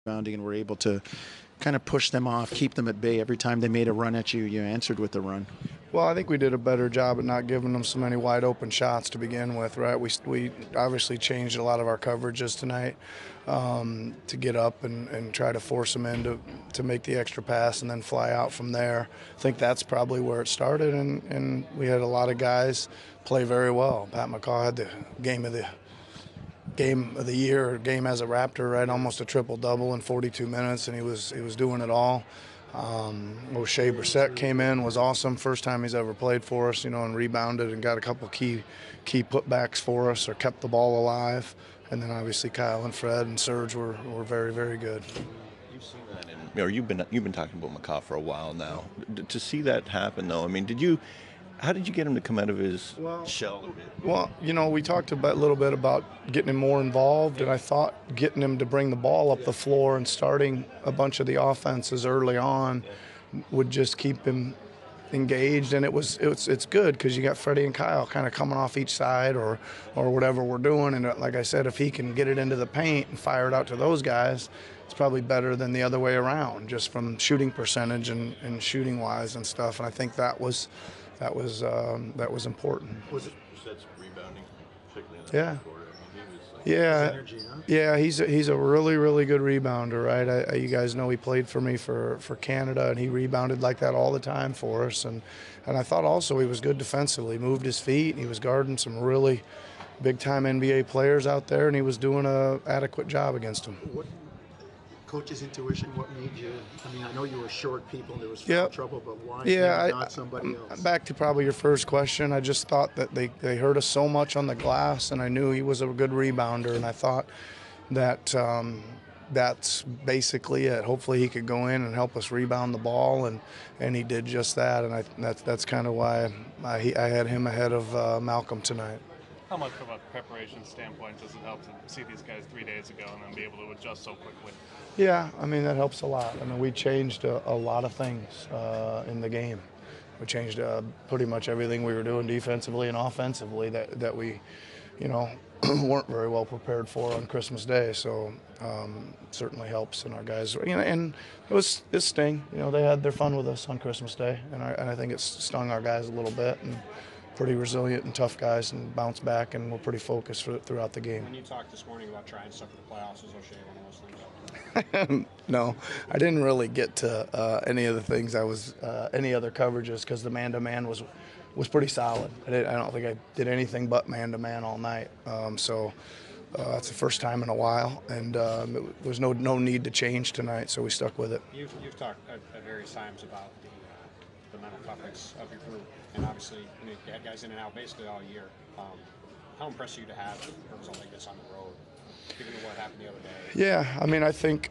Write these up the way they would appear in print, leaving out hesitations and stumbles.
rebounding and were able to kind of push them off, keep them at bay. Every time they made a run at you, you answered with a run. Well, I think we did a better job at not giving them so many wide open shots to begin with, right? We obviously changed a lot of our coverages tonight to get up and try to force them in to make the extra pass and then fly out from there. I think that's probably where it started, and we had a lot of guys play very well. Pat McCaw had the game of the year, or game as a Raptor, right? Almost a triple-double in 42 minutes, and he was doing it all. O'Shea Brissett came in, was awesome. First time he's ever played for us, and rebounded and got a couple key putbacks for us, or kept the ball alive. And then obviously Kyle and Fred and Serge were very, very good. You've seen that, you've been talking about McCaw for a while now. To see that happen, though, I mean, how did you get him to come out of his shell a bit? Well, we talked a little bit about getting him more involved, and I thought getting him to bring the ball up the floor and starting a bunch of the offenses early on would just keep him engaged, and it's good because you got Freddie and Kyle kind of coming off each side or whatever we're doing, and like I said, if he can get it into the paint and fire it out to those guys, it's probably better than the other way around, just from shooting percentage and shooting wise and stuff. And I think that was important. Was it? You said some rebounding, particularly in the yeah. quarter. I mean, he was like energy, huh? Yeah, he's a really, really good rebounder, right? You guys know he played for me for Canada, and he rebounded like that all the time for us. And I thought also he was good defensively. He moved his feet, and he was guarding some really big-time NBA players out there, and he was doing an adequate job against them. What coach's intuition, what made you, I mean, I know you were short people and there was foul trouble, but why not somebody else? Back to probably your first question, I just thought that they hurt us so much on the glass, and I knew he was a good rebounder, and I thought that that's basically it. Hopefully he could go in and help us rebound the ball, and he did just that, and that's kind of why I had him ahead of Malcolm tonight. How much from a preparation standpoint does it help to see these guys 3 days ago and then be able to adjust so quickly? Yeah, I mean, that helps a lot. I mean, we changed a lot of things in the game. We changed pretty much everything we were doing defensively and offensively that we, weren't very well prepared for on Christmas Day. So certainly helps, and our guys, and it sting. They had their fun with us on Christmas Day, and I think it stung our guys a little bit. And pretty resilient and tough guys, and bounce back, and we're pretty focused throughout the game. When you talked this morning about trying stuff for the playoffs, was O'Shea one of those things? No, I didn't really get to any of the things any other coverages, because the man-to-man was pretty solid. I don't think I did anything but man-to-man all night. So that's the first time in a while, and there was no need to change tonight, so we stuck with it. You've talked at various times about the mental toughness of your group, and obviously you had guys in and out basically all year. How impressed are you to have a result like this on the road, given what happened the other day? Yeah, I mean, I think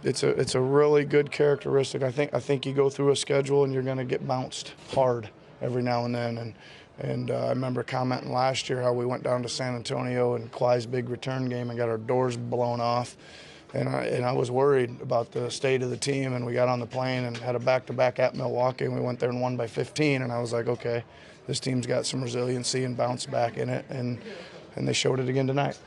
it's a really good characteristic. I think you go through a schedule and you're going to get bounced hard every now and then, and I remember commenting last year how we went down to San Antonio in Kawhi's big return game and got our doors blown off. And I was worried about the state of the team, and we got on the plane and had a back-to-back at Milwaukee, and we went there and won by 15, and I was like, okay, this team's got some resiliency and bounce back in it, and they showed it again tonight.